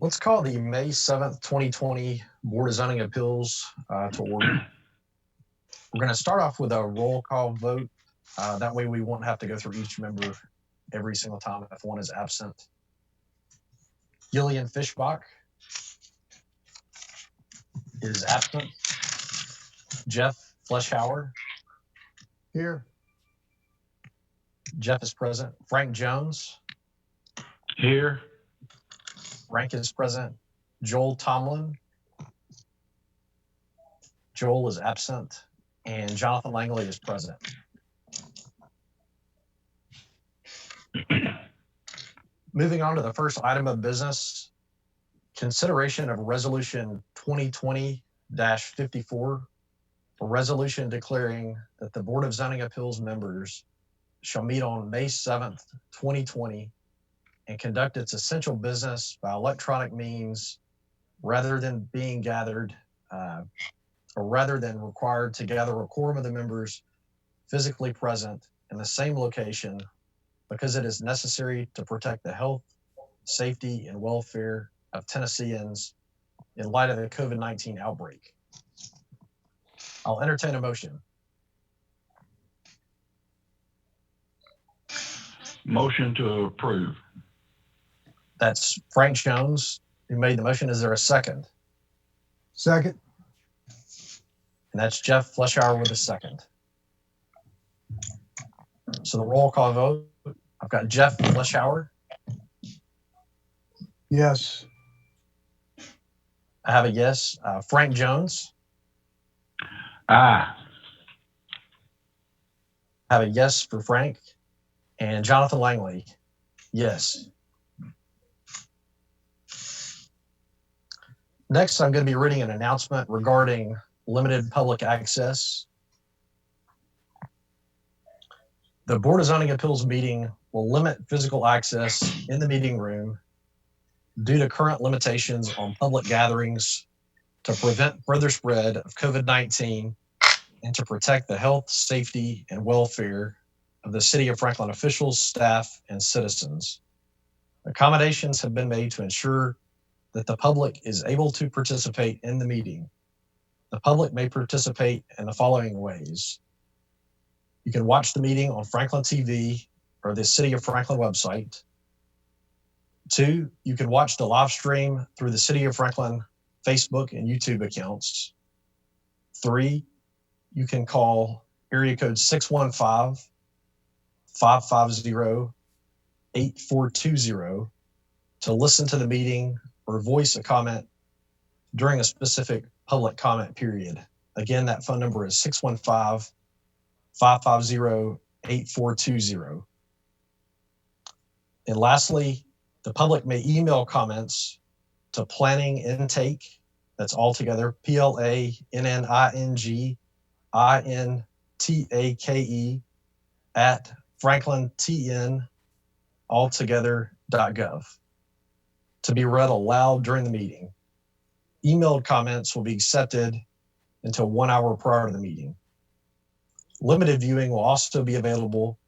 Let's call the May 7th, 2020 Board of Zoning Appeals to order. We're going to start off with a roll call vote. That way we won't have to go through each member every single time if one is absent. Gillian Fischbach is absent. Jeff Fleischhauer. Here. Jeff is present. Frank Jones. Here. Frank is present. Joel Tomlin. Joel is absent. And Jonathan Langley is present. Moving on to the first item of business, consideration of Resolution 2020-54, a resolution declaring that the Board of Zoning Appeals members shall meet on May 7th, 2020, and conduct its essential business by electronic means rather than being gathered or rather than required to gather a quorum of the members physically present in the same location, because it is necessary to protect the health, safety, and welfare of Tennesseans in light of the COVID-19 outbreak. I'll entertain a motion. Motion to approve. That's Frank Jones who made the motion. Is there a second? Second. And that's Jeff Fleischhauer with a second. So the roll call vote, I've got Jeff Fleischhauer. Yes. I have a yes. Frank Jones. Aye. I have a yes for Frank. And Jonathan Langley, yes. Next, I'm going to be reading an announcement regarding limited public access. The Board of Zoning Appeals meeting will limit physical access in the meeting room due to current limitations on public gatherings to prevent further spread of COVID-19 and to protect the health, safety, and welfare of the City of Franklin officials, staff, and citizens. Accommodations have been made to ensure that the public is able to participate in the meeting. The public may participate in the following ways. You can watch the meeting on Franklin TV or the City of Franklin website. 2, you can watch the live stream through the City of Franklin Facebook and YouTube accounts. 3, you can call area code 615-550-8420 to listen to the meeting or voice a comment during a specific public comment period. Again, that phone number is 615-550-8420. And lastly, the public may email comments to planning intake, that's all together, PLANNINGINTAKE at franklintnaltogether.gov to be read aloud during the meeting. Emailed comments will be accepted until 1 hour prior to the meeting. Limited viewing will also be available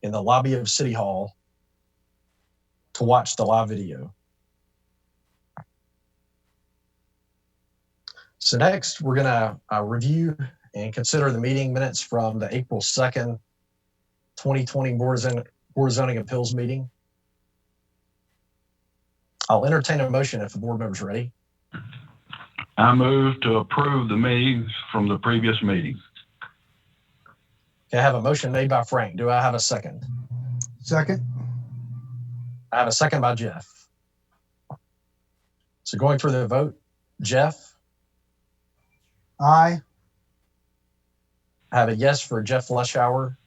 in the lobby of City Hall to watch the live video. So next, we're going to review and consider the meeting minutes from the April 2nd, 2020 Board of Zoning Appeals meeting. I'll entertain a motion if the board member's ready. I move to approve the meetings from the previous meeting. Okay, I have a motion made by Frank. Do I have a second? Second. I have a second by Jeff. So going through the vote, Jeff. Aye. I have a yes for Jeff Fleischhauer.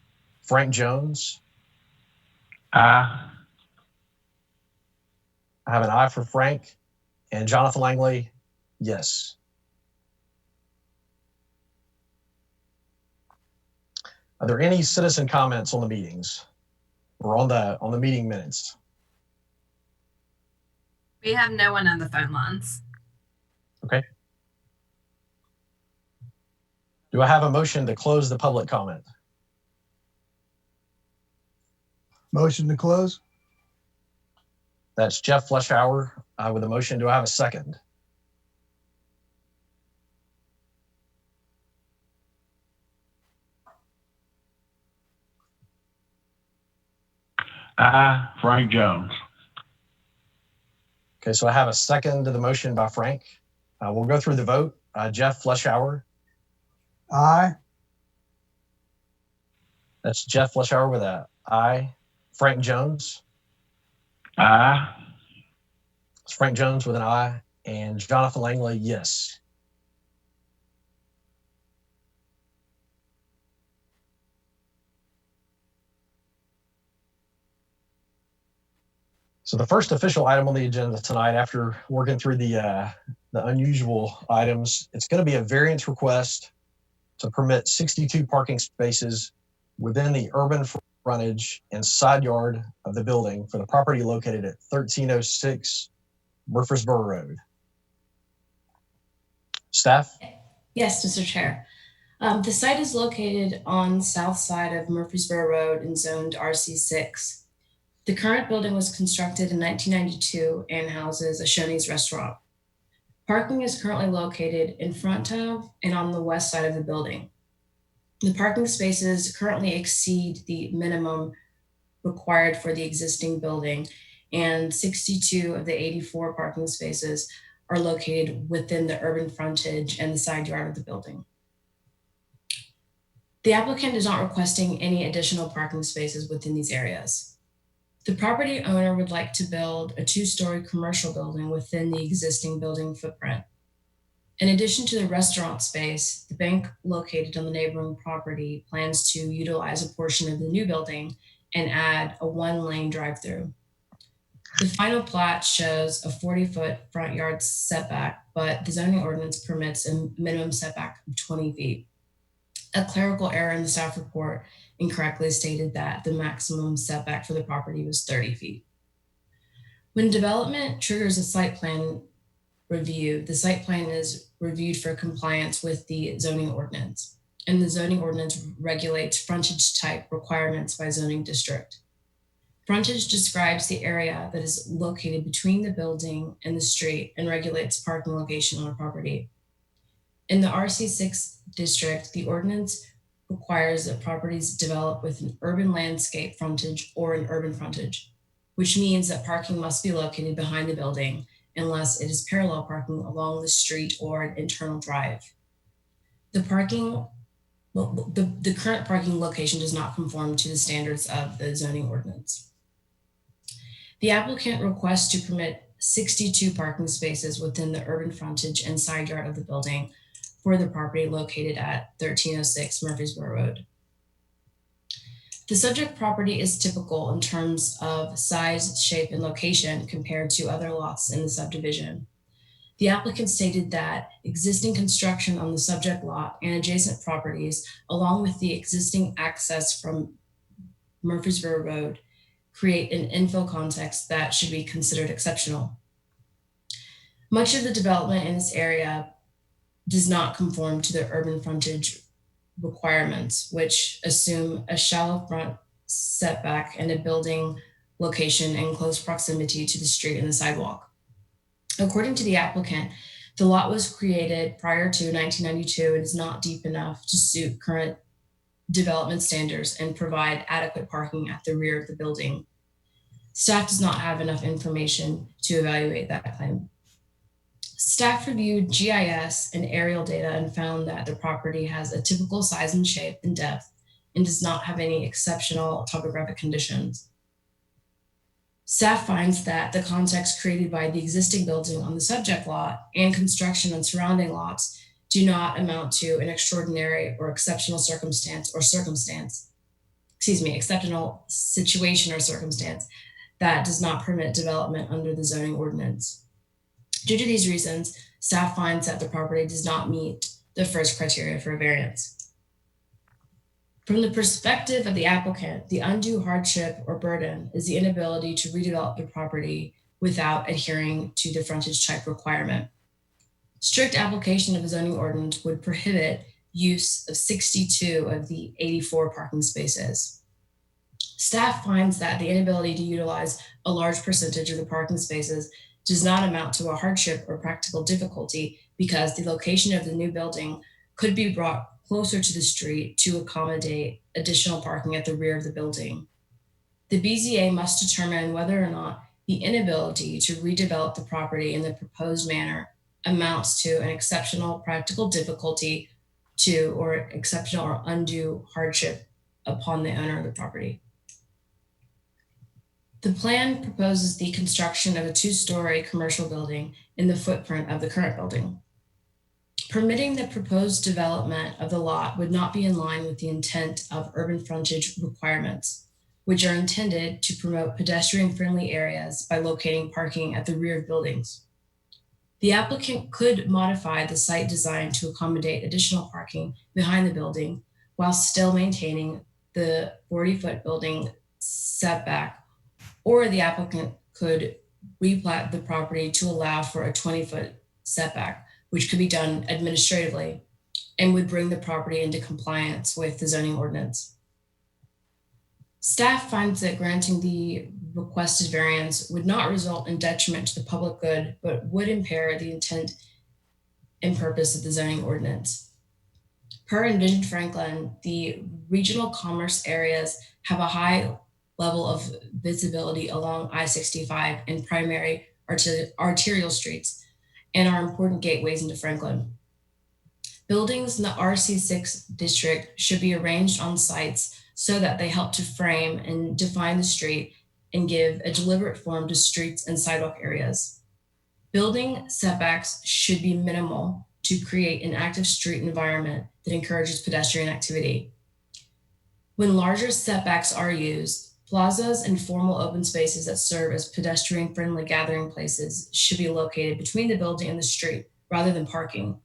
Frank Jones. Aye. I have an aye for Frank. And Jonathan Langley, yes. Are there any citizen comments on the meetings or on the meeting minutes? We have no one on the phone lines. Okay. Do I have a motion to close the public comment? Motion to close. That's Jeff Fleischhauer With a motion, do I have a second? I, Frank Jones. Okay, so I have a second to the motion by Frank. We'll go through the vote. Jeff Fleschauer. aye, That's Jeff Fleschauer with a aye. Frank Jones. I, It's Frank Jones with an aye. And Jonathan Langley, yes. So the first official item on the agenda tonight, after working through the unusual items, it's going to be a variance request to permit 62 parking spaces within the urban frontage and side yard of the building for the property located at 1306 Murfreesboro Road. Staff? Yes, Mr. Chair. The site is located on the south side of Murfreesboro Road and zoned RC6. The current building was constructed in 1992 and houses a Shoney's restaurant. Parking is currently located in front of and on the west side of the building. The parking spaces currently exceed the minimum required for the existing building, and 62 of the 84 parking spaces are located within the urban frontage and the side yard of the building. The applicant is not requesting any additional parking spaces within these areas. The property owner would like to build a 2-story commercial building within the existing building footprint. In addition to the restaurant space, the bank located on the neighboring property plans to utilize a portion of the new building and add a 1-lane drive-through. The final plat shows a 40-foot front yard setback, but the zoning ordinance permits a minimum setback of 20 feet. A clerical error in the staff report incorrectly stated that the maximum setback for the property was 30 feet. When development triggers a site plan review, the site plan is reviewed for compliance with the zoning ordinance, and the zoning ordinance regulates frontage type requirements by zoning district. Frontage describes the area that is located between the building and the street and regulates parking location on a property. In the RC6 district, the ordinance requires that properties develop with an urban landscape frontage or an urban frontage, which means that parking must be located behind the building unless it is parallel parking along the street or an internal drive. The current parking location does not conform to the standards of the zoning ordinance. The applicant requests to permit 62 parking spaces within the urban frontage and side yard of the building for the property located at 1306 Murfreesboro Road. The subject property is typical in terms of size, shape, and location compared to other lots in the subdivision. The applicant stated that existing construction on the subject lot and adjacent properties, along with the existing access from Murfreesboro Road, create an infill context that should be considered exceptional. Much of the development in this area does not conform to the urban frontage requirements, which assume a shallow front setback and a building location in close proximity to the street and the sidewalk. According to the applicant, the lot was created prior to 1992 and is not deep enough to suit current development standards and provide adequate parking at the rear of the building. Staff does not have enough information to evaluate that claim. Staff reviewed GIS and aerial data and found that the property has a typical size and shape and depth and does not have any exceptional topographic conditions. Staff finds that the context created by the existing building on the subject lot and construction on surrounding lots do not amount to an extraordinary or exceptional exceptional situation or circumstance that does not permit development under the zoning ordinance. Due to these reasons, staff finds that the property does not meet the first criteria for a variance. From the perspective of the applicant, the undue hardship or burden is the inability to redevelop the property without adhering to the frontage type requirement. Strict application of the zoning ordinance would prohibit use of 62 of the 84 parking spaces. Staff finds that the inability to utilize a large percentage of the parking spaces does not amount to a hardship or practical difficulty because the location of the new building could be brought closer to the street to accommodate additional parking at the rear of the building. The BZA must determine whether or not the inability to redevelop the property in the proposed manner amounts to an exceptional practical difficulty to or exceptional or undue hardship upon the owner of the property. The plan proposes the construction of a 2-story commercial building in the footprint of the current building. Permitting the proposed development of the lot would not be in line with the intent of urban frontage requirements, which are intended to promote pedestrian-friendly areas by locating parking at the rear of buildings. The applicant could modify the site design to accommodate additional parking behind the building while still maintaining the 40-foot building setback, or the applicant could replat the property to allow for a 20-foot setback, which could be done administratively and would bring the property into compliance with the zoning ordinance. Staff finds that granting the requested variance would not result in detriment to the public good, but would impair the intent and purpose of the zoning ordinance. Per Envision Franklin, the regional commerce areas have a high level of visibility along I-65 and primary arterial streets and are important gateways into Franklin. Buildings in the RC6 district should be arranged on sites so that they help to frame and define the street and give a deliberate form to streets and sidewalk areas. Building setbacks should be minimal to create an active street environment that encourages pedestrian activity. When larger setbacks are used, plazas and formal open spaces that serve as pedestrian-friendly gathering places should be located between the building and the street rather than parking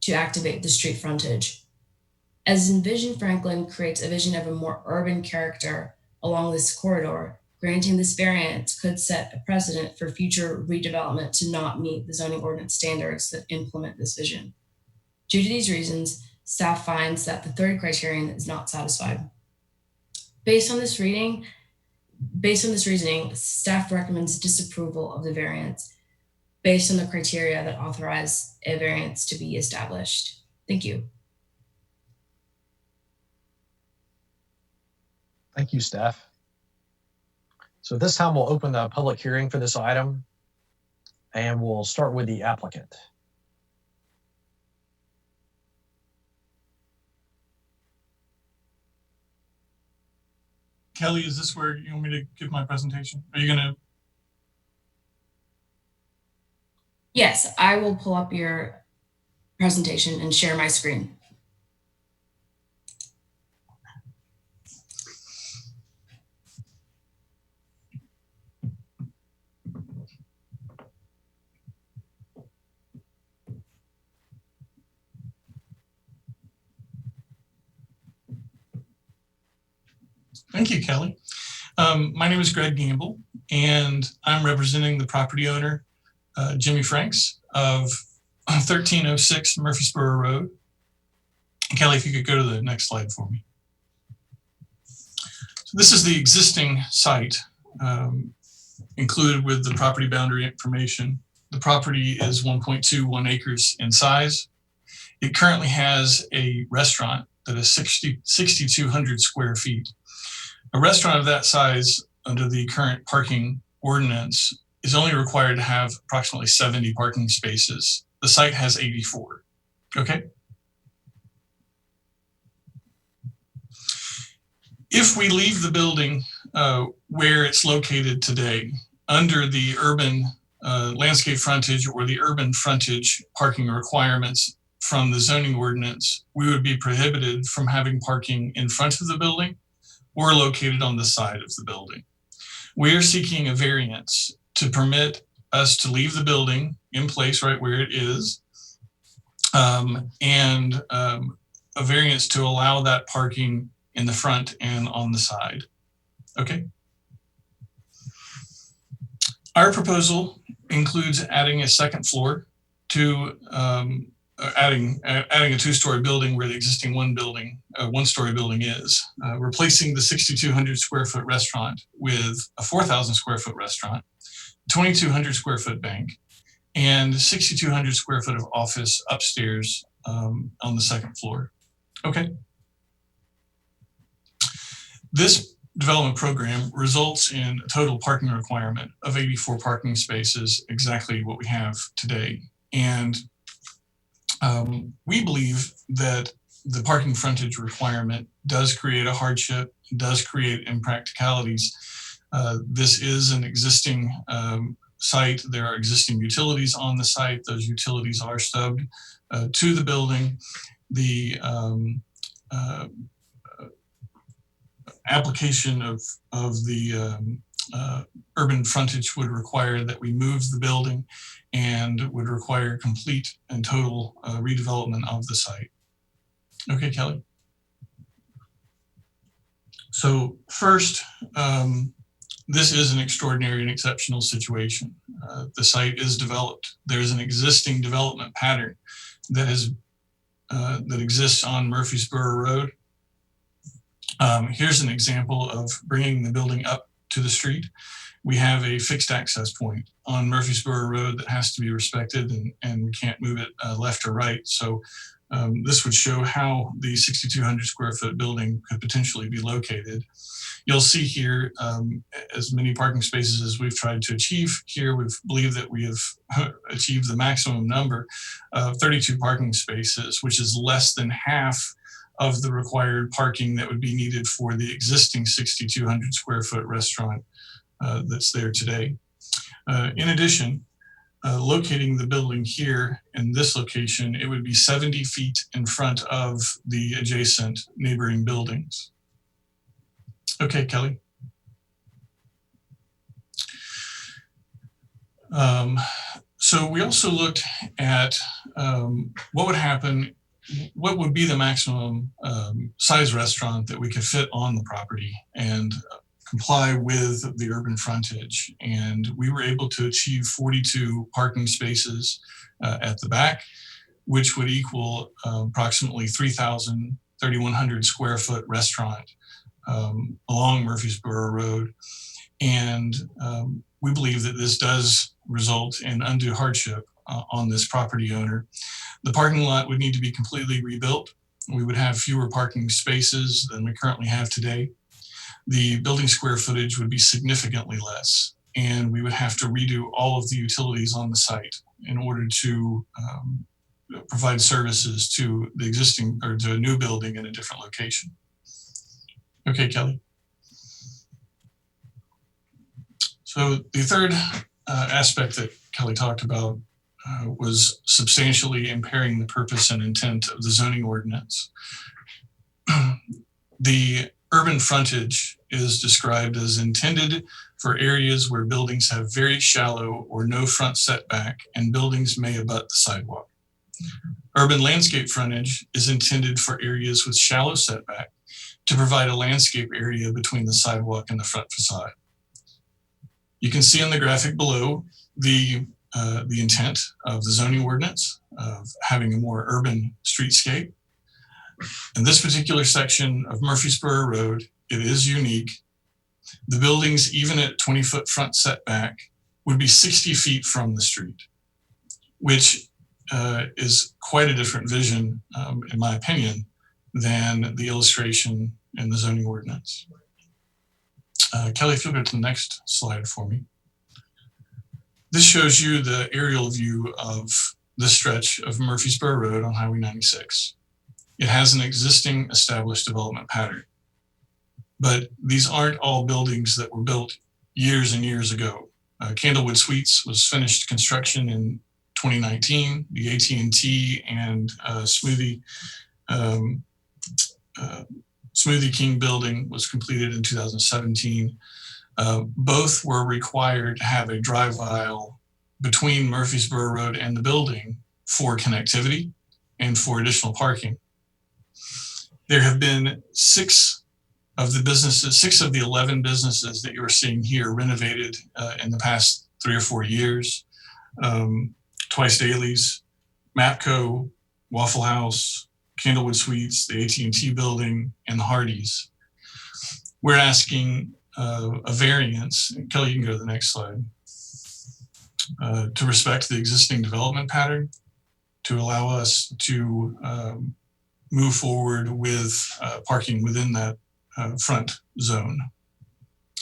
to activate the street frontage. As Envision Franklin creates a vision of a more urban character along this corridor, granting this variance could set a precedent for future redevelopment to not meet the zoning ordinance standards that implement this vision. Due to these reasons, staff finds that the third criterion is not satisfied. Based on this reasoning, staff recommends disapproval of the variance based on the criteria that authorize a variance to be established. Thank you. Thank you, staff. So this time we'll open the public hearing for this item, and we'll start with the applicant. Kelly, is this where you want me to give my presentation? Are you gonna? Yes, I will pull up your presentation and share my screen. Thank you, Kelly. My name is Greg Gamble, and I'm representing the property owner, Jimmy Franks of 1306 Murfreesboro Road. Kelly, if you could go to the next slide for me. So this is the existing site included with the property boundary information. The property is 1.21 acres in size. It currently has a restaurant that is 6,200 square feet. A restaurant of that size under the current parking ordinance is only required to have approximately 70 parking spaces. The site has 84, okay? If we leave the building where it's located today, under the urban landscape frontage or the urban frontage parking requirements from the zoning ordinance, we would be prohibited from having parking in front of the building or located on the side of the building. We are seeking a variance to permit us to leave the building in place right where it is, and a variance to allow that parking in the front and on the side. Okay. Our proposal includes adding a second floor to adding a two-story building where the existing one-story building is, replacing the 6,200 square foot restaurant with a 4,000 square foot restaurant 2,200 square foot bank, and 6,200 square foot of office upstairs on the second floor. Okay. This development program results in a total parking requirement of 84 parking spaces, exactly what we have today. And we believe that the parking frontage requirement does create a hardship, does create impracticalities. This is an existing site. There are existing utilities on the site. Those utilities are stubbed to the building. The application of the urban frontage would require that we move the building and would require complete and total redevelopment of the site. Okay, Kelly. So first, this is an extraordinary and exceptional situation. The site is developed. There's an existing development pattern that exists on Murfreesboro Road. Here's an example of bringing the building up to the street. We have a fixed access point on Murfreesboro Road that has to be respected, and we can't move it left or right. So this would show how the 6,200 square foot building could potentially be located. You'll see here as many parking spaces as we've tried to achieve here. We believe that we have achieved the maximum number of 32 parking spaces, which is less than half of the required parking that would be needed for the existing 6,200 square foot restaurant that's there today. In addition, locating the building here in this location, it would be 70 feet in front of the adjacent neighboring buildings. Okay, Kelly. So we also looked at what would happen, what would be the maximum size restaurant that we could fit on the property and comply with the urban frontage. And we were able to achieve 42 parking spaces at the back, which would equal approximately 3,100 square foot restaurant along Murfreesboro Road. And we believe that this does result in undue hardship on this property owner. The parking lot would need to be completely rebuilt. We would have fewer parking spaces than we currently have today. The building square footage would be significantly less, and we would have to redo all of the utilities on the site in order to provide services to the existing or to a new building in a different location. Okay, Kelly. So the third aspect that Kelly talked about was substantially impairing the purpose and intent of the zoning ordinance. The urban frontage is described as intended for areas where buildings have very shallow or no front setback and buildings may abut the sidewalk. Urban landscape frontage is intended for areas with shallow setback to provide a landscape area between the sidewalk and the front facade. You can see in the graphic below the intent of the zoning ordinance of having a more urban streetscape. In this particular section of Murfreesboro Road, it is unique. The buildings, even at 20-foot front setback, would be 60 feet from the street, which is quite a different vision, in my opinion, than the illustration in the zoning ordinance. Kelly, if you'll go to the next slide for me. This shows you the aerial view of the stretch of Murfreesboro Road on Highway 96. It has an existing established development pattern, but these aren't all buildings that were built years and years ago. Candlewood Suites was finished construction in 2019. The AT&T and Smoothie King building was completed in 2017. Both were required to have a drive aisle between Murfreesboro Road and the building for connectivity and for additional parking. There have been 6 of the 11 businesses that you're seeing here renovated in the past 3 or 4 years. Twice Dailies, Mapco, Waffle House, Candlewood Suites, the AT&T building, and the Hardee's. We're asking a variance. Kelly, you can go to the next slide. to respect the existing development pattern to allow us to move forward with parking within that front zone.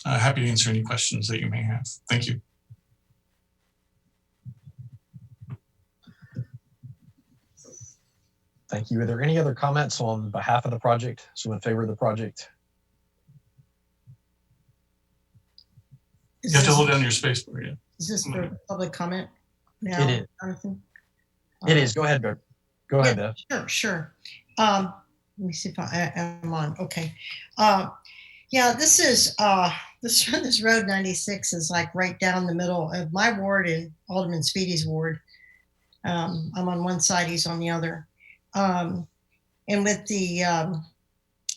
Happy to answer any questions that you may have. Thank you. Thank you. Are there any other comments on behalf of the project? So in favor of the project? Is You have to this- hold down your space bar, yeah. Is this for public comment now? It is. Jonathan? It is. Go ahead, Bev. Go ahead, Bev. Sure. Let me see if I am on. Okay. Yeah, this is this road 96 is like right down the middle of my ward and Alderman Speedy's ward. I'm on one side, he's on the other. And with the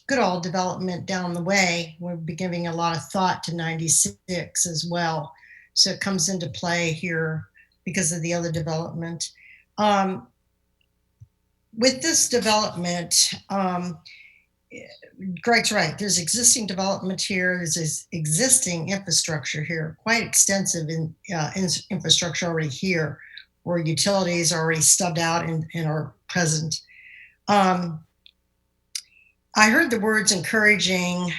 good old development down the way, we'll be giving a lot of thought to 96 as well. So it comes into play here because of the other development. With this development, Greg's right. There's existing development here. There's existing infrastructure here, quite extensive infrastructure already here, where utilities are already stubbed out and are present. I heard the words encouraging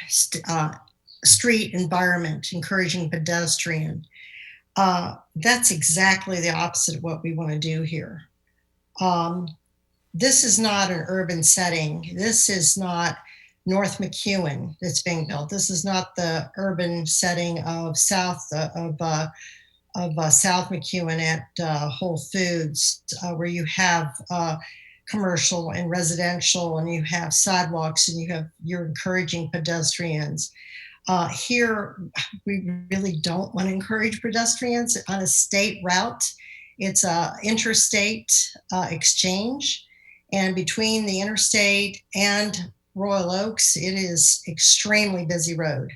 street environment, encouraging pedestrian. That's exactly the opposite of what we want to do here. This is not an urban setting. This is not North McEwen that's being built. This is not the urban setting of South McEwen at Whole Foods, where you have commercial and residential, and you have sidewalks, and you're encouraging pedestrians. Here, we really don't want to encourage pedestrians on a state route. It's a interstate exchange, and between the interstate and Royal Oaks, it is extremely busy road,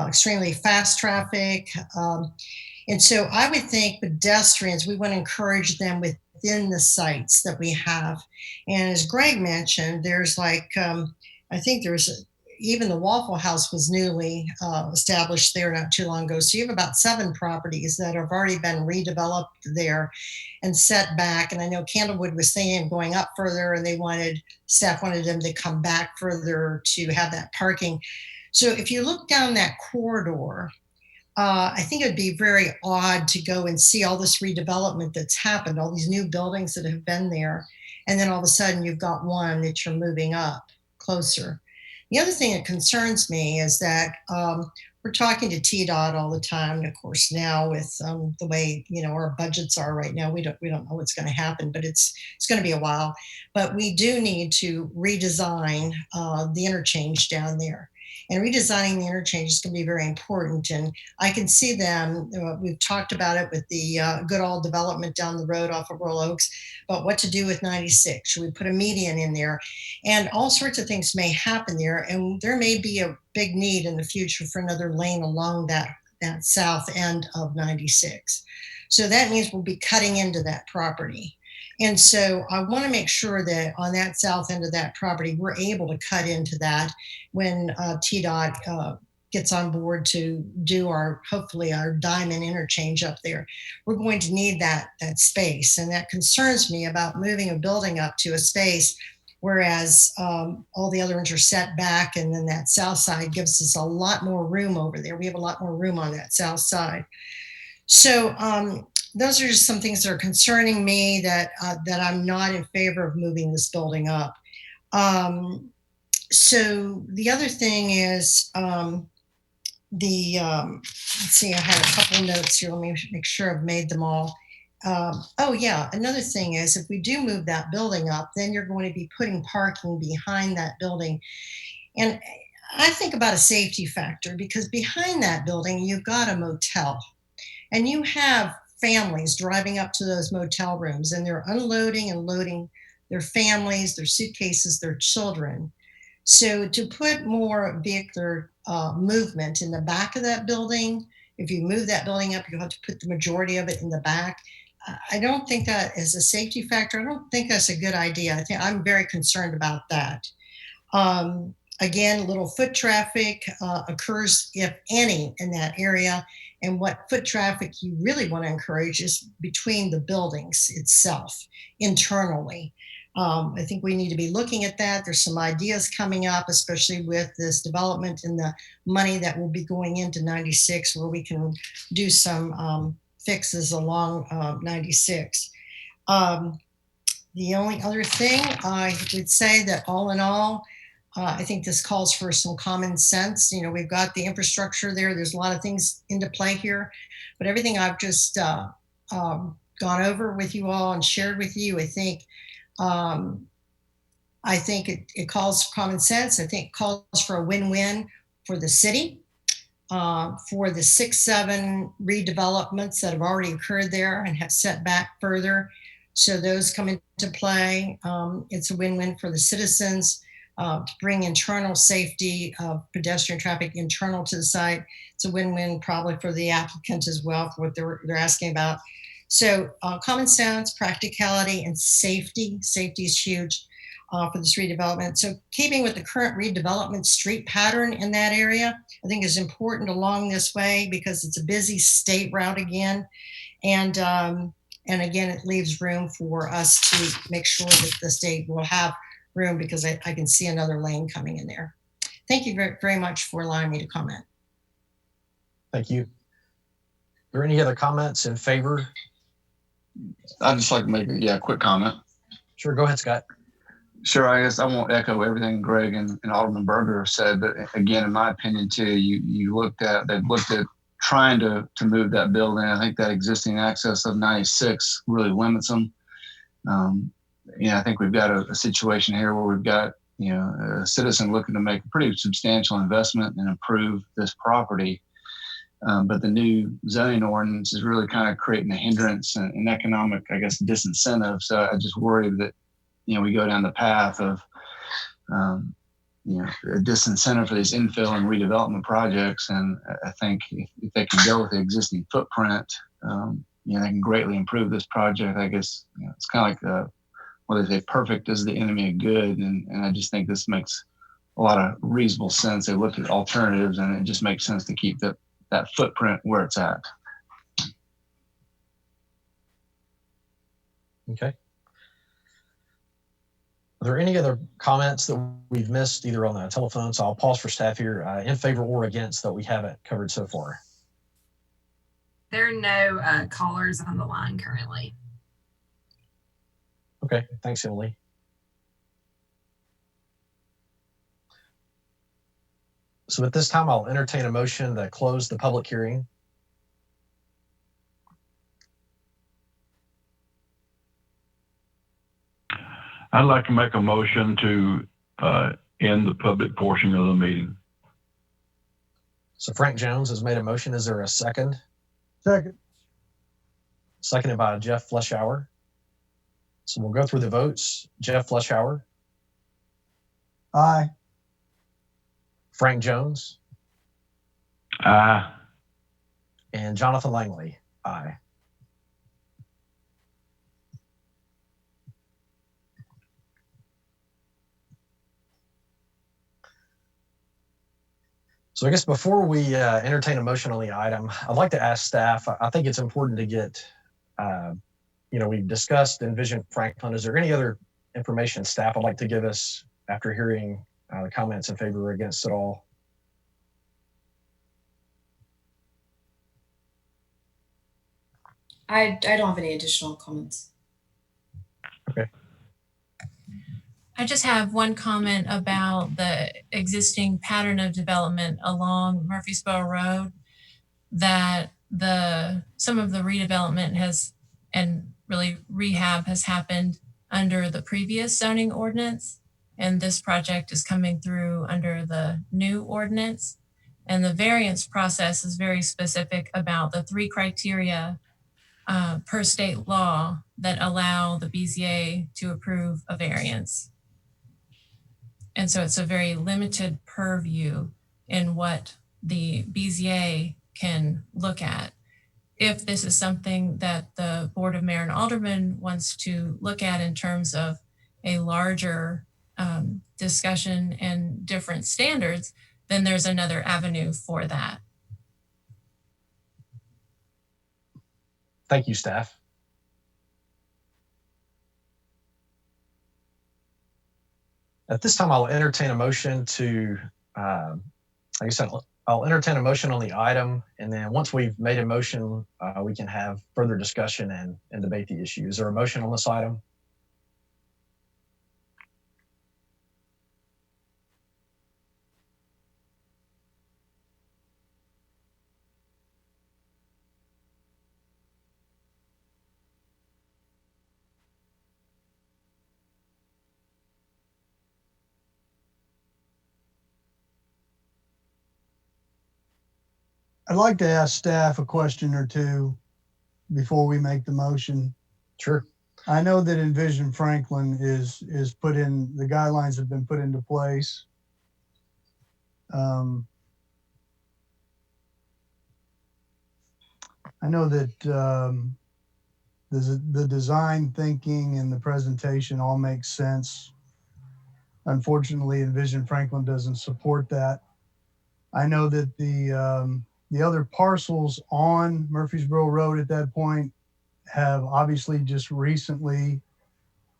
extremely fast traffic. And so I would think pedestrians, we want to encourage them within the sites that we have. And as Greg mentioned, there's like, I think there's even the Waffle House was newly established there not too long ago. So you have about 7 properties that have already been redeveloped there and set back. And I know Candlewood was saying going up further, and staff wanted them to come back further to have that parking. So if you look down that corridor, I think it would be very odd to go and see all this redevelopment that's happened, all these new buildings that have been there. And then all of a sudden you've got one that you're moving up closer. The other thing that concerns me is that we're talking to TDOT all the time. And of course, now with the way our budgets are right now, we don't know what's going to happen, but it's going to be a while. But we do need to redesign the interchange down there. And redesigning the interchange is going to be very important. And I can see them, we've talked about it with the good old development down the road off of Royal Oaks, but what to do with 96. Should we put a median in there? And all sorts of things may happen there. And there may be a big need in the future for another lane along that south end of 96. So that means we'll be cutting into that property. And so I want to make sure that on that south end of that property, we're able to cut into that when TDOT gets on board to do hopefully our diamond interchange up there. We're going to need that space. And that concerns me about moving a building up to a space, whereas all the other ones are set back, and then that south side gives us a lot more room over there. We have a lot more room on that south side. So those are just some things that are concerning me that I'm not in favor of moving this building up. So the other thing is let's see, I had a couple notes here. Let me make sure I've made them all. Oh yeah, another thing is if we do move that building up, then you're going to be putting parking behind that building. And I think about a safety factor, because behind that building, you've got a motel, and you have families driving up to those motel rooms, and they're unloading and loading their families, their suitcases, their children. So to put more vehicular movement in the back of that building, if you move that building up, you'll have to put the majority of it in the back. I don't think that is a safety factor. I don't think that's a good idea. I'm very concerned about that. Again, little foot traffic occurs, if any, in that area. And what foot traffic you really want to encourage is between the buildings itself, internally. I think we need to be looking at that. There's some ideas coming up, especially with this development and the money that will be going into 96, where we can do some fixes along 96. The only other thing I would say that all in all, I think this calls for some common sense. You know, we've got the infrastructure there. There's a lot of things into play here, but everything I've just gone over with you all and shared with you, I think it calls for common sense. I think it calls for a win-win for the city, for the 6-7 redevelopments that have already occurred there and have set back further. So those come into play. It's a win-win for the citizens. To bring internal safety of pedestrian traffic internal to the site. It's a win-win probably for the applicant as well for what they're asking about. So common sense, practicality, and safety. Safety is huge for this redevelopment. So keeping with the current redevelopment street pattern in that area, I think is important along this way because it's a busy state route again. And again, it leaves room for us to make sure that the state will have room because I can see another lane coming in there. Thank you very, very much for allowing me to comment. Thank you. Are there any other comments in favor? I'd just like to make a quick comment. Sure, go ahead, Scott. Sure, I guess I won't echo everything Greg and Alderman Berger said, but again, in my opinion too, they've looked at trying to move that building. I think that existing access of 96 really limits them. I think we've got a situation here where we've got, a citizen looking to make a pretty substantial investment and improve this property. But the new zoning ordinance is really kind of creating a hindrance and an economic, I guess, disincentive. So I just worry that, we go down the path of, a disincentive for these infill and redevelopment projects. And I think if they can go with the existing footprint, they can greatly improve this project. I guess, it's kind of like what they say, perfect is the enemy of good. And I just think this makes a lot of reasonable sense. They looked at alternatives and it just makes sense to keep that footprint where it's at. Okay. Are there any other comments that we've missed either on the telephone? So I'll pause for staff here in favor or against that we haven't covered so far. There are no callers on the line currently. Okay, thanks, Emily. So at this time, I'll entertain a motion to close the public hearing. I'd like to make a motion to end the public portion of the meeting. So Frank Jones has made a motion. Is there a second? Second. Seconded by Jeff Fleischhauer. So we'll go through the votes. Jeff Fleischhauer. Aye. Frank Jones. Aye. And Jonathan Langley. Aye. So I guess before we entertain a motion on the item, I'd like to ask staff, I think it's important to get, we've discussed Envision Franklin. Is there any other information staff would like to give us after hearing the comments in favor or against it all? I don't have any additional comments. Okay. I just have one comment about the existing pattern of development along Murfreesboro Road, that some of the redevelopment and really rehab has happened under the previous zoning ordinance, and this project is coming through under the new ordinance. And the variance process is very specific about the 3 criteria per state law that allow the BZA to approve a variance. And so it's a very limited purview in what the BZA can look at. If this is something that the Board of Mayor and Aldermen wants to look at in terms of a larger discussion and different standards, then there's another avenue for that. Thank you, staff. At this time, I'll entertain a motion to, like I said, I'll entertain a motion on the item. And then once we've made a motion, we can have further discussion and debate the issue. Is there a motion on this item? I'd like to ask staff a question or two before we make the motion. Sure. I know that Envision Franklin is put in, the guidelines have been put into place. I know that the design thinking and the presentation all makes sense. Unfortunately, Envision Franklin doesn't support that. I know that the other parcels on Murfreesboro Road at that point have obviously just recently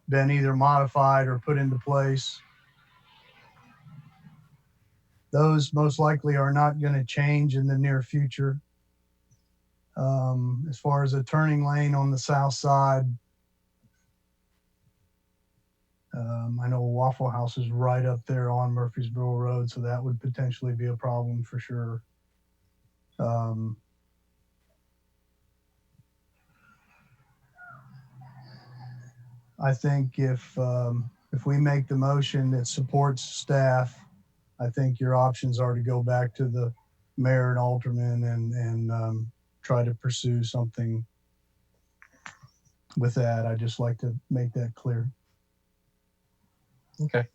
been either modified or put into place. Those most likely are not going to change in the near future. As far as a turning lane on the south side, I know Waffle House is right up there on Murfreesboro Road, so that would potentially be a problem for sure. I think if we make the motion that supports staff, I think your options are to go back to the mayor and alderman and try to pursue something with that. I'd just like to make that clear. Okay.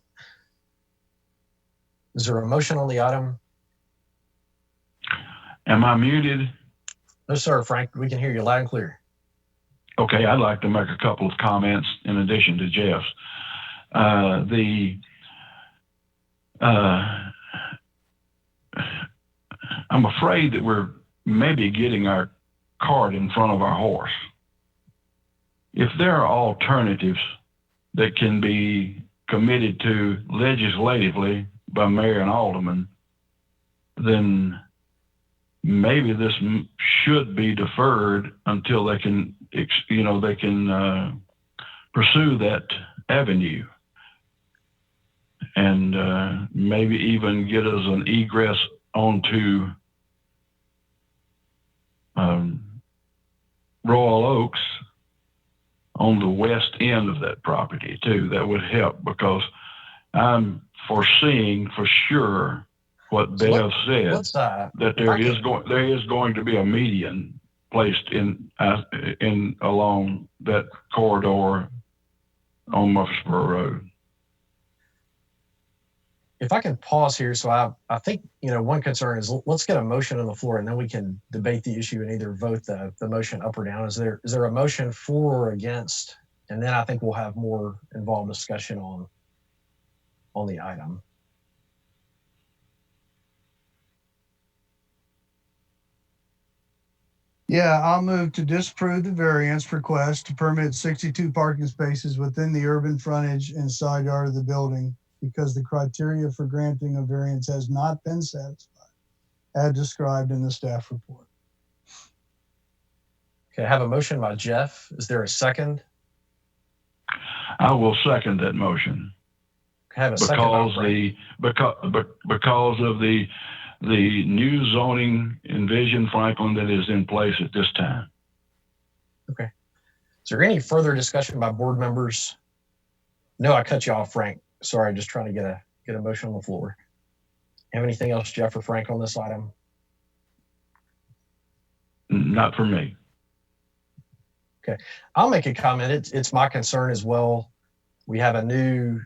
Is there a motion on the item? Am I muted? No, sir, Frank. We can hear you loud and clear. Okay, I'd like to make a couple of comments in addition to Jeff's. I'm afraid that we're maybe getting our cart in front of our horse. If there are alternatives that can be committed to legislatively by mayor and alderman, then maybe this should be deferred until they can, pursue that avenue and maybe even get us an egress onto Royal Oaks on the west end of that property too. That would help, because I'm foreseeing for sure what Bev said, that there is going to be a median placed in along that corridor on Murfreesboro Road. If I can pause here, so I think, one concern is let's get a motion on the floor and then we can debate the issue and either vote the motion up or down. Is there a motion for or against? And then I think we'll have more involved discussion on the item. Yeah, I'll move to disapprove the variance request to permit 62 parking spaces within the urban frontage and side yard of the building, because the criteria for granting a variance has not been satisfied, as described in the staff report. Okay, I have a motion by Jeff. Is there a second? I will second that motion. Okay, I have a second because of the new zoning Envision Franklin that is in place at this time. Okay. Is there any further discussion by board members? No, I cut you off, Frank. Sorry, just trying to get a motion on the floor. Have anything else, Jeff or Frank, on this item? Not for me. Okay, I'll make a comment. It's my concern as well. We have a new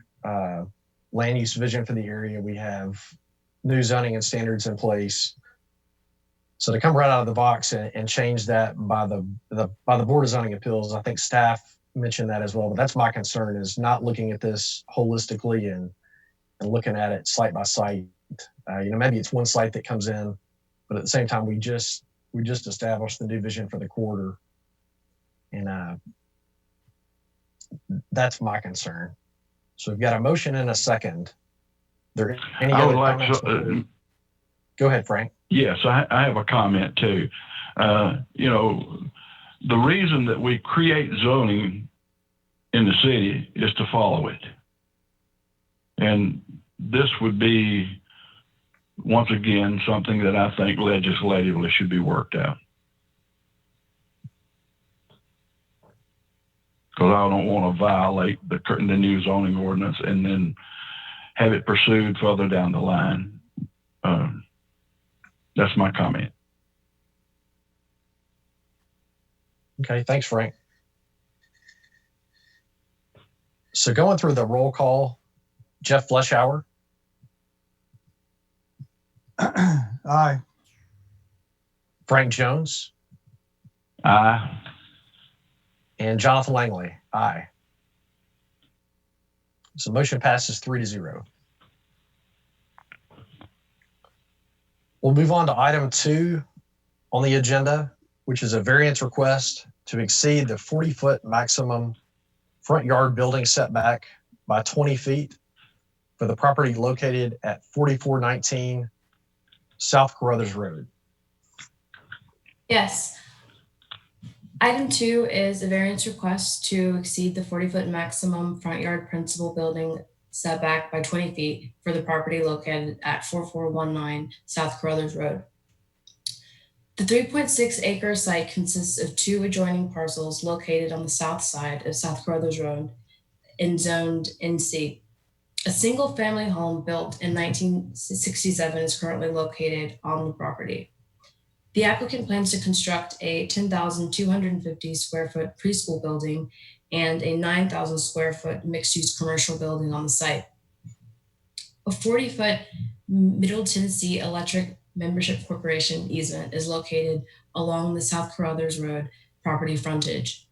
land use vision for the area. We have new zoning and standards in place. So to come right out of the box and change that by the Board of Zoning Appeals, I think staff mentioned that as well, but that's my concern, is not looking at this holistically and looking at it site by site. Maybe it's one site that comes in, but at the same time, we just established the new vision for the corridor. And that's my concern. So we've got a motion and a second. There any I would other like comments? to, Go ahead, Frank. yes, I have a comment too. The reason that we create zoning in the city is to follow it. And this would be, once again, something that I think legislatively should be worked out. Because I don't want to violate the new zoning ordinance and then have it pursued further down the line. That's my comment. Okay, thanks, Frank. So going through the roll call, Jeff Fleschauer, Aye. Frank Jones, Aye. and Jonathan Langley. Aye. So motion passes 3-0. We'll move on to item 2 on the agenda, which is a variance request to exceed the 40-foot maximum front yard building setback by 20 feet for the property located at 4419 South Carruthers Road. Yes. Item 2 is a variance request to exceed the 40-foot maximum front yard principal building setback by 20 feet for the property located at 4419 South Carruthers Road. The 3.6 acre site consists of 2 adjoining parcels located on the south side of South Carruthers Road and zoned NC. A single family home built in 1967 is currently located on the property. The applicant plans to construct a 10,250 square foot preschool building and a 9,000 square foot mixed use commercial building on the site. A 40-foot Middle Tennessee Electric Membership Corporation easement is located along the South Carruthers Road property frontage.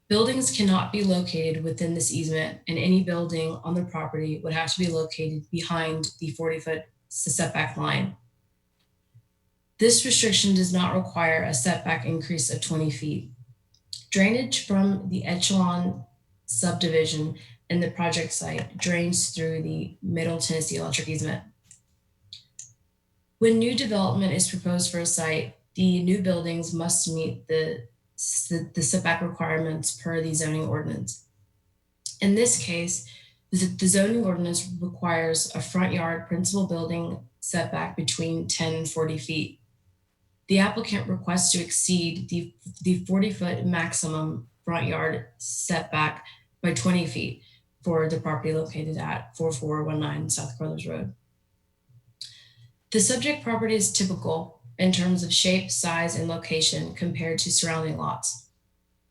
Buildings cannot be located within this easement, and any building on the property would have to be located behind the 40-foot setback line. This restriction does not require a setback increase of 20 feet. Drainage from the Echelon subdivision and the project site drains through the Middle Tennessee Electric easement. When new development is proposed for a site, the new buildings must meet the setback requirements per the zoning ordinance. In this case, the zoning ordinance requires a front yard principal building setback between 10 and 40 feet. The applicant requests to exceed the 40-foot maximum front yard setback by 20 feet for the property located at 4419 South Carruthers Road. The subject property is typical in terms of shape, size, and location compared to surrounding lots.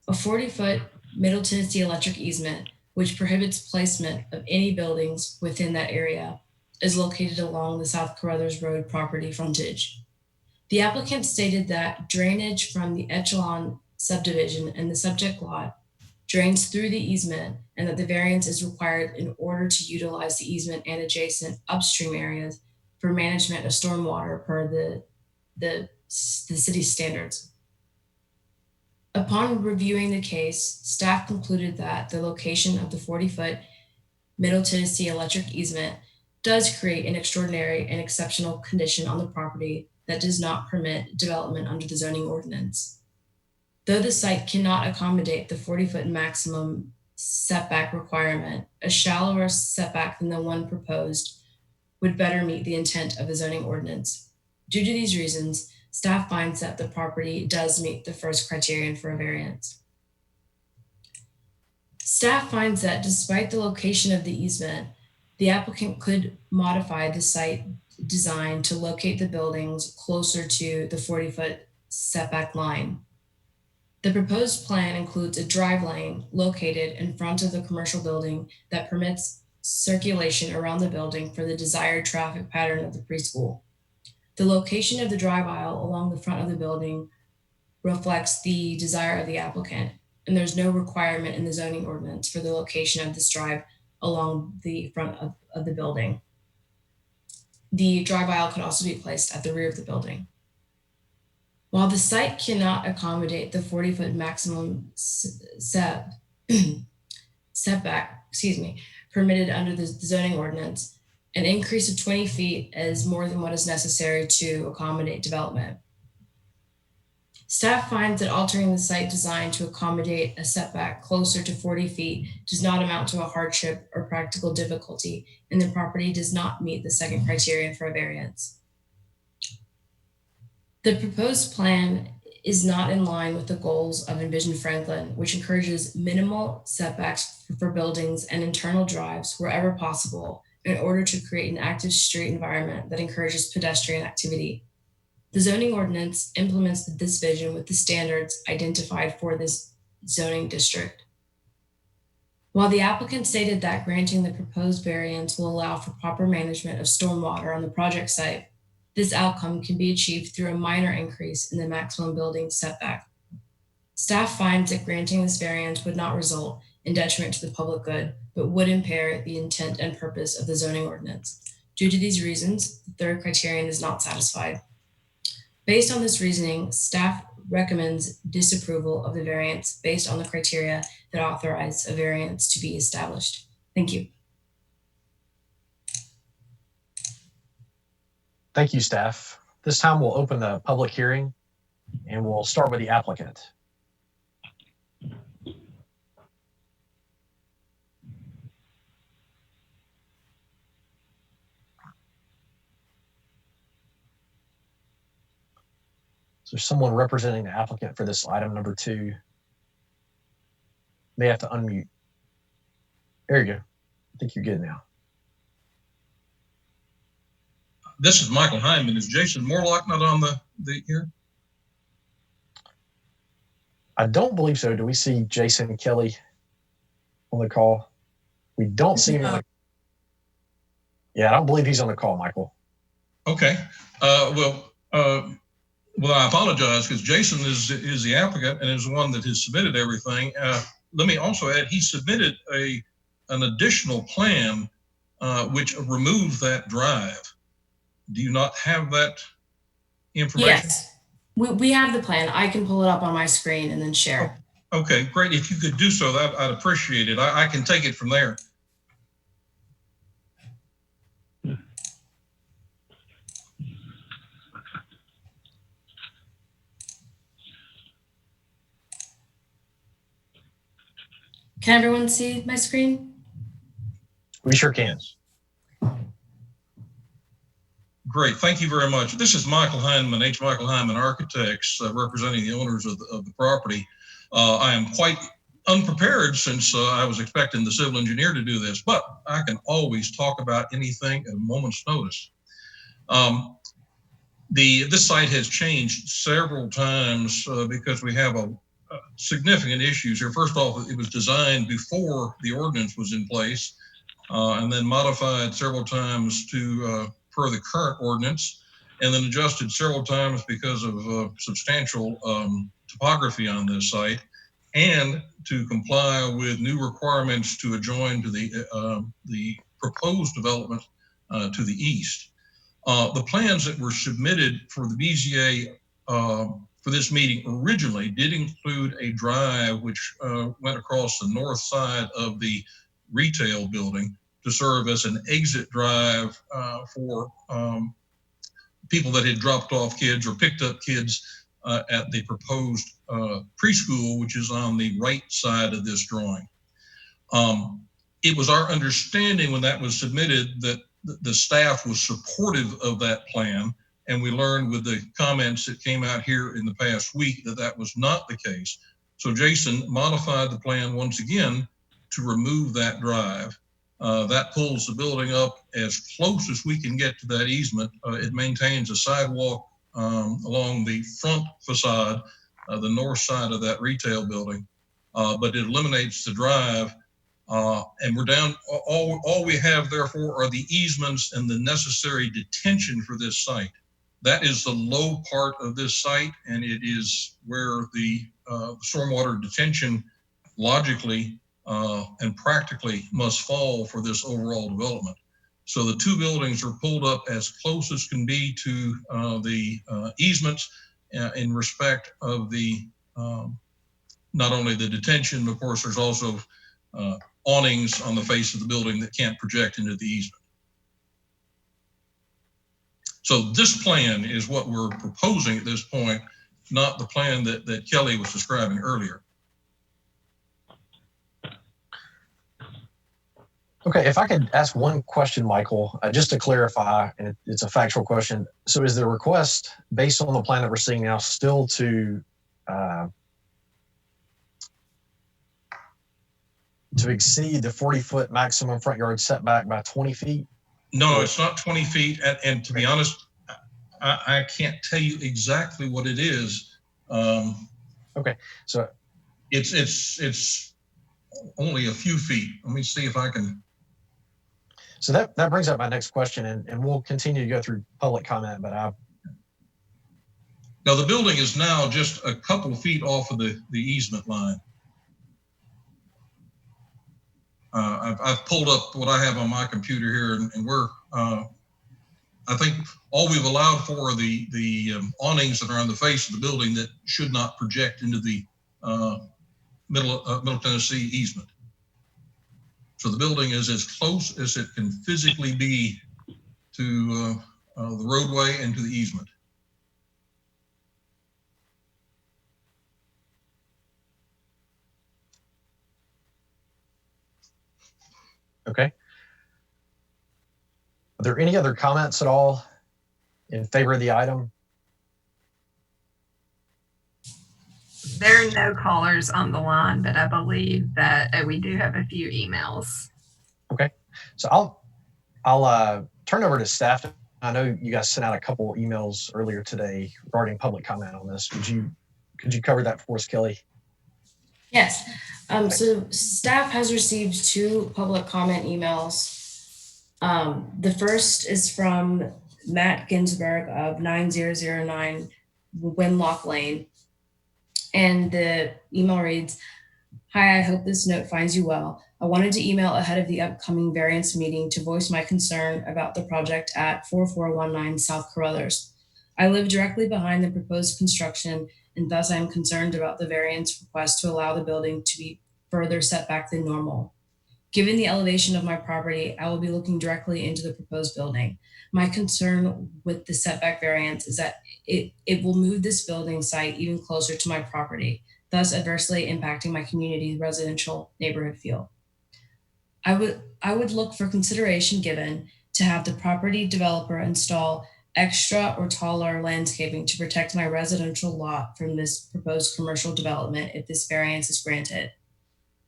A 40-foot Middle Tennessee Electric easement, which prohibits placement of any buildings within that area, is located along the South Carruthers Road property frontage. The applicant stated that drainage from the Echelon subdivision and the subject lot drains through the easement, and that the variance is required in order to utilize the easement and adjacent upstream areas for management of stormwater per the city's standards. Upon reviewing the case, staff concluded that the location of the 40-foot Middle Tennessee Electric easement does create an extraordinary and exceptional condition on the property that does not permit development under the zoning ordinance. Though the site cannot accommodate the 40-foot maximum setback requirement, a shallower setback than the one proposed would better meet the intent of the zoning ordinance. Due to these reasons, staff finds that the property does meet the first criterion for a variance. Staff finds that despite the location of the easement, the applicant could modify the site design to locate the buildings closer to the 40-foot setback line. The proposed plan includes a drive lane located in front of the commercial building that permits circulation around the building for the desired traffic pattern of the preschool. The location of the drive aisle along the front of the building reflects the desire of the applicant. and there's no requirement in the zoning ordinance for the location of this drive along the front of the building. The drive aisle could also be placed at the rear of the building. While the site cannot accommodate the 40-foot maximum setback, permitted under the zoning ordinance, an increase of 20 feet is more than what is necessary to accommodate development. Staff finds that altering the site design to accommodate a setback closer to 40 feet does not amount to a hardship or practical difficulty, and the property does not meet the second criterion for a variance. The proposed plan is not in line with the goals of Envision Franklin, which encourages minimal setbacks for buildings and internal drives wherever possible in order to create an active street environment that encourages pedestrian activity. The zoning ordinance implements this vision with the standards identified for this zoning district. While the applicant stated that granting the proposed variance will allow for proper management of stormwater on the project site, this outcome can be achieved through a minor increase in the maximum building setback. Staff finds that granting this variance would not result in detriment to the public good, but would impair the intent and purpose of the zoning ordinance. Due to these reasons, the third criterion is not satisfied. Based on this reasoning, staff recommends disapproval of the variance based on the criteria that authorize a variance to be established. Thank you. Thank you, staff. This time we'll open the public hearing and we'll start with the applicant. Is there someone representing the applicant for this item number 2? May have to unmute. There you go. I think you're good now. This is Michael Hyman. Is Jason Morlock not on the here? I don't believe so. Do we see Jason Kelly on the call? We don't see him. Yeah, I don't believe he's on the call, Michael. Okay. Well, I apologize because Jason is the applicant and is the one that has submitted everything. Let me also add, he submitted an additional plan which removed that drive. Do you not have that information? Yes, we have the plan. I can pull it up on my screen and then share. Okay, great. If you could do so, I'd appreciate it. I can take it from there. Can everyone see my screen? We sure can. Great, thank you very much. This is Michael Hyman, H. Michael Hyman Architects, representing the owners of the property. I am quite unprepared since I was expecting the civil engineer to do this, but I can always talk about anything at a moment's notice. This site has changed several times because we have significant issues here. First off, it was designed before the ordinance was in place and then modified several times to per the current ordinance, and then adjusted several times because of substantial topography on this site, and to comply with new requirements to adjoin to the proposed development to the east. The plans that were submitted for the BZA for this meeting originally did include a drive which went across the north side of the retail building to serve as an exit drive for people that had dropped off kids or picked up kids at the proposed preschool, which is on the right side of this drawing. It was our understanding when that was submitted that the staff was supportive of that plan, and we learned with the comments that came out here in the past week that that was not the case. So Jason modified the plan once again to remove that drive. That pulls the building up as close as we can get to that easement. It maintains a sidewalk along the front facade, the north side of that retail building, but it eliminates the drive. And we're down, all we have therefore are the easements and the necessary detention for this site. That is the low part of this site, and it is where the stormwater detention logically and practically must fall for this overall development. So the two buildings are pulled up as close as can be to the easements in respect of the not only the detention, but of course, there's also awnings on the face of the building that can't project into the easement. So this plan is what we're proposing at this point, not the plan that Kelly was describing earlier. Okay, if I could ask one question, Michael, just to clarify, and it's a factual question. So is the request based on the plan that we're seeing now still to exceed the 40-foot maximum front yard setback by 20 feet? No, it's not 20 feet. And to be honest, I can't tell you exactly what it is. Okay, so it's only a few feet. Let me see if I can. So that brings up my next question, and we'll continue to go through public comment, but Now the building is now just a couple of feet off of the easement line. I've pulled up what I have on my computer here, and we're, I think all we've allowed for are the awnings that are on the face of the building that should not project into the Middle Tennessee easement. So the building is as close as it can physically be to the roadway and to the easement. okay. Are there any other comments at all in favor of the item? There are no callers on the line, but I believe that we do have a few emails. Okay, so I'll turn over to staff. I know you guys sent out a couple emails earlier today regarding public comment on this. Could you cover that for us, Kelly? Yes. So staff has received 2 public comment emails. The first is from Matt Ginsberg of 9009 Winlock Lane. And the email reads, "Hi, I hope this note finds you well. I wanted to email ahead of the upcoming variance meeting to voice my concern about the project at 4419 South Carruthers. I live directly behind the proposed construction, and thus I am concerned about the variance request to allow the building to be further set back than normal. Given the elevation of my property, I will be looking directly into the proposed building. My concern with the setback variance is that it will move this building site even closer to my property, thus adversely impacting my community's residential neighborhood feel. I would look for consideration given to have the property developer install extra or taller landscaping to protect my residential lot from this proposed commercial development if this variance is granted.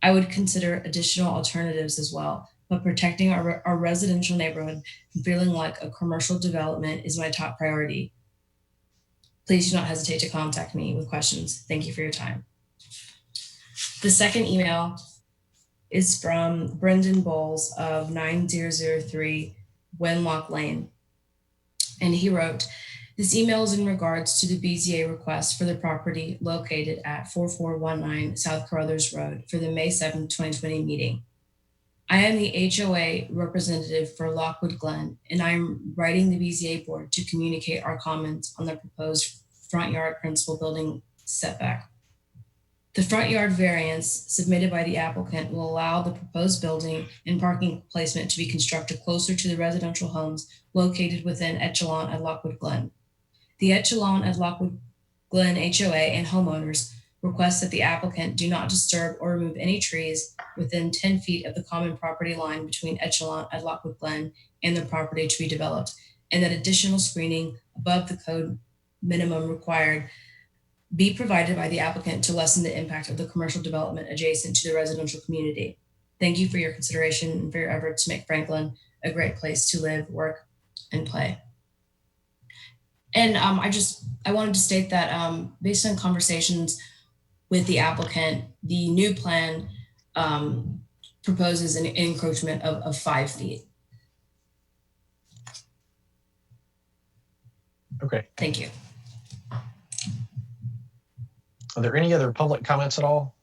I would consider additional alternatives as well, but protecting our residential neighborhood from feeling like a commercial development is my top priority. Please do not hesitate to contact me with questions. Thank you for your time." The second email is from Brendan Bowles of 9003 Wenlock Lane. And he wrote, "This email is in regards to the BZA request for the property located at 4419 South Carruthers Road for the May 7, 2020 meeting. I am the HOA representative for Lockwood Glen, and I am writing the BZA board to communicate our comments on the proposed front yard principal building setback. The front yard variance submitted by the applicant will allow the proposed building and parking placement to be constructed closer to the residential homes located within Echelon at Lockwood Glen. The Echelon at Lockwood Glen HOA and homeowners request that the applicant do not disturb or remove any trees within 10 feet of the common property line between Echelon at Lockwood Glen and the property to be developed, and that additional screening above the code minimum required be provided by the applicant to lessen the impact of the commercial development adjacent to the residential community. Thank you for your consideration and for your efforts to make Franklin a great place to live, work, and play." And I wanted to state that based on conversations with the applicant, the new plan proposes an encroachment of 5 feet. Okay. Thank you. Are there any other public comments at all?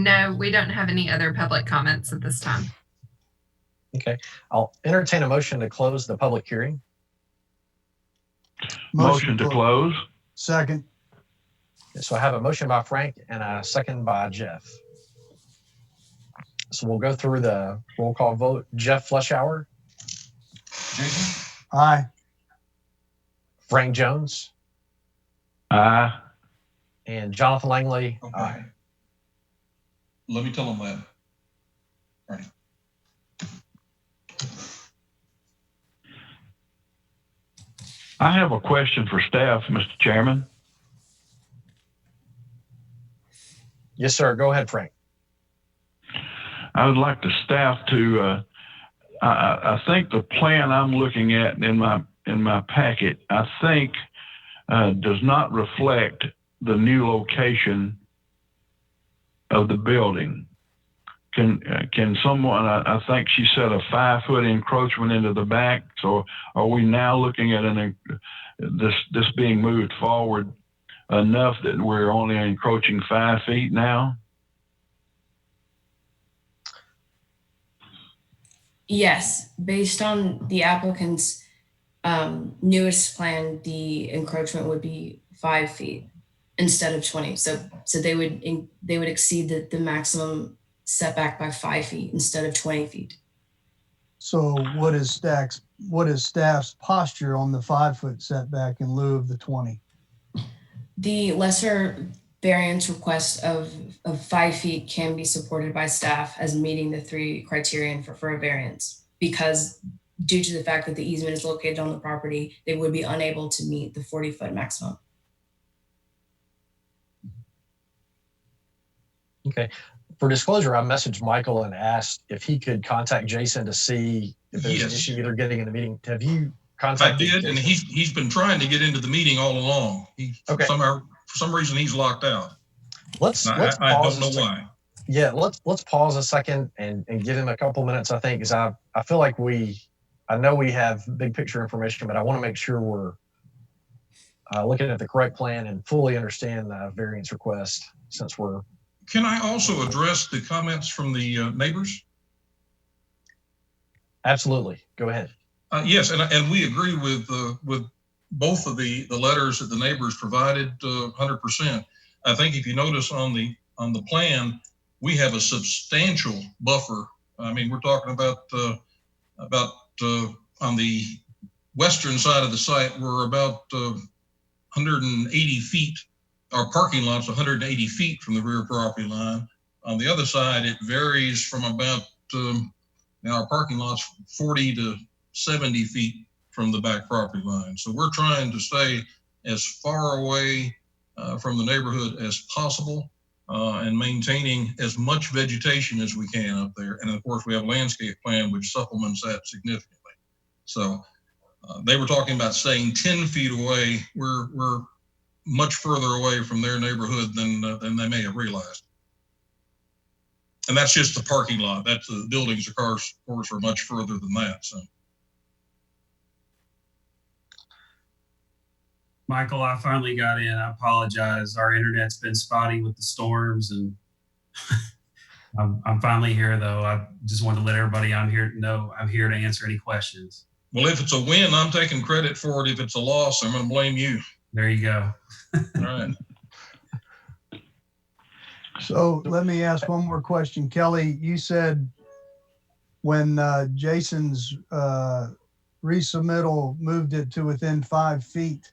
No, we don't have any other public comments at this time. Okay, I'll entertain a motion to close the public hearing. Motion to close. Second. So I have a motion by Frank and a second by Jeff. So we'll go through the roll call vote. Jeff Fleischhauer, Jason? Aye. Frank Jones, Aye. and Jonathan Langley. Okay. Aye. Let me tell them that. Right. I have a question for staff, Mr. Chairman. Yes, sir. Go ahead, Frank. I would like the staff to, I think the plan I'm looking at in my packet, I think does not reflect the new location of the building. Can someone, I think she said a 5-foot encroachment into the back. So are we now looking at this being moved forward enough that we're only encroaching 5 feet now? Yes, based on the applicant's newest plan, the encroachment would be 5 feet instead of 20. So they would exceed the maximum setback by 5 feet instead of 20 feet. So what is staff's posture on the 5-foot setback in lieu of the 20? The lesser variance request of 5 feet can be supported by staff as meeting the 3 criterion for a variance, because due to the fact that the easement is located on the property, they would be unable to meet the 40-foot maximum. Okay. For disclosure, I messaged Michael and asked if he could contact Jason to see if there's an Yes. issue either getting in the meeting. Have you I contacted did, and Jason? he's been trying to get into the meeting all along. Okay. For some reason, he's locked out. Let's I pause. don't know why. Yeah, let's pause a second and give him a couple minutes, I think, because I feel like I know we have big picture information, but I want to make sure we're looking at the correct plan and fully understand the variance request since we're. Can I also address the comments from the neighbors? Absolutely. Go ahead. Yes, and we agree with both of the letters that the neighbors provided 100%. I think if you notice on the plan, we have a substantial buffer. I mean, we're talking about on the western side of the site, we're about 180 feet. Our parking lot's 180 feet from the rear property line. On the other side, it varies from about our parking lot's 40 to 70 feet from the back property line. So we're trying to stay as far away from the neighborhood as possible and maintaining as much vegetation as we can up there. And of course, we have a landscape plan which supplements that significantly. So they were talking about staying 10 feet away. We're much further away from their neighborhood than they may have realized. And that's just the parking lot. That's the buildings, of course, are much further than that. So. Michael, I finally got in. I apologize. Our internet's been spotty with the storms, and I'm finally here, though. I just wanted to let everybody I'm here to answer any questions. Well, if it's a win, I'm taking credit for it. If it's a loss, I'm going to blame you. There you go. All right. So let me ask one more question. Kelly, you said when Jason's resubmittal moved it to within 5 feet,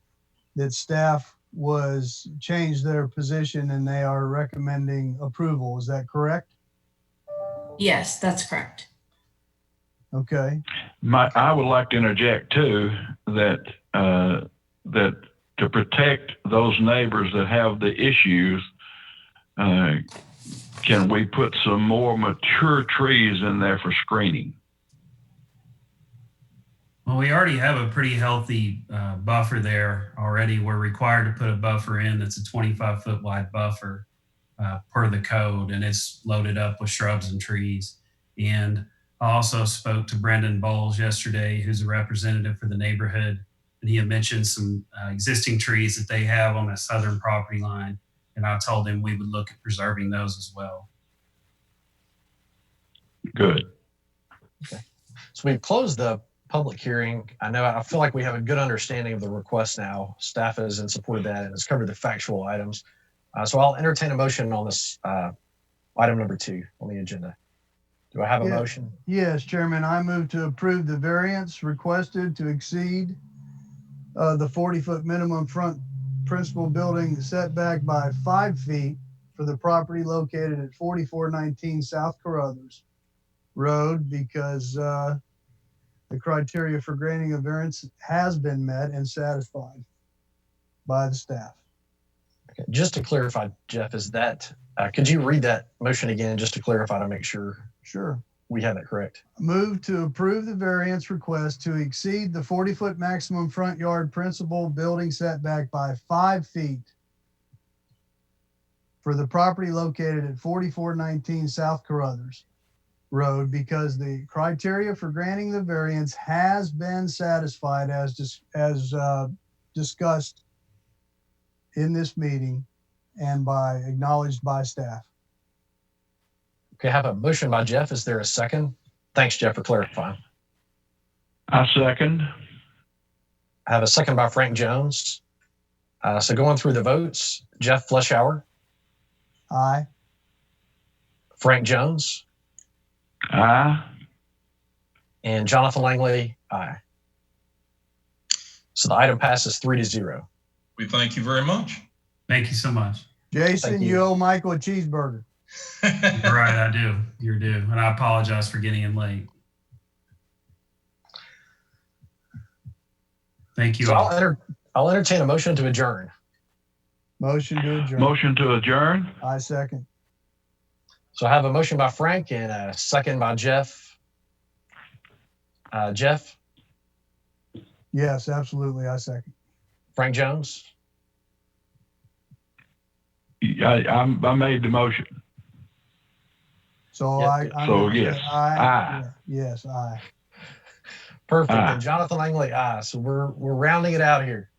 that staff was changed their position and they are recommending approval. Is that correct? Yes, that's correct. Okay. I would like to interject too that to protect those neighbors that have the issues, can we put some more mature trees in there for screening? Well, we already have a pretty healthy buffer there already. We're required to put a buffer in that's a 25-foot wide buffer per the code, and it's loaded up with shrubs and trees. And I also spoke to Brendan Bowles yesterday, who's a representative for the neighborhood, and he had mentioned some existing trees that they have on the southern property line. And I told him we would look at preserving those as well. Good. So we've closed the public hearing. I feel like we have a good understanding of the request now. Staff is in support of that and has covered the factual items. So I'll entertain a motion on this item number 2 on the agenda. Do I have a Yeah. motion? Yes, Chairman, I move to approve the variance requested to exceed the 40-foot minimum front principal building setback by 5 feet for the property located at 4419 South Carruthers Road because the criteria for granting a variance has been met and satisfied by the staff. Okay. Just to clarify, Jeff, is that, could you read that motion again just to clarify to make sure Sure. we have it correct? Move to approve the variance request to exceed the 40-foot maximum front yard principal building setback by 5 feet for the property located at 4419 South Carruthers Road because the criteria for granting the variance has been satisfied as discussed in this meeting and acknowledged by staff. Okay, I have a motion by Jeff. Is there a second? Thanks, Jeff, for clarifying. I second. I have a second by Frank Jones. So going through the votes, Jeff Fleschauer, Aye. Frank Jones, Aye. and Jonathan Langley, aye. So the item passes 3-0. We thank you very much. Thank you so much. Jason, Thank you you. owe Michael a cheeseburger. You're right, I do. You're due. And I apologize for getting in late. Thank you So all. I'll entertain a motion to adjourn. Motion to adjourn. Motion to adjourn. I second. So I have a motion by Frank and a second by Jeff. Jeff, Yes, absolutely. I second. Frank Jones, I made the motion. So Yep. I'm So, gonna say yes. Aye. Aye. Yes, aye. perfect. Aye. And Jonathan Langley, aye. So we're rounding it out here.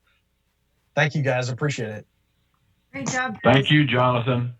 Thank you guys. Appreciate it. Great job. Thank you, Jonathan.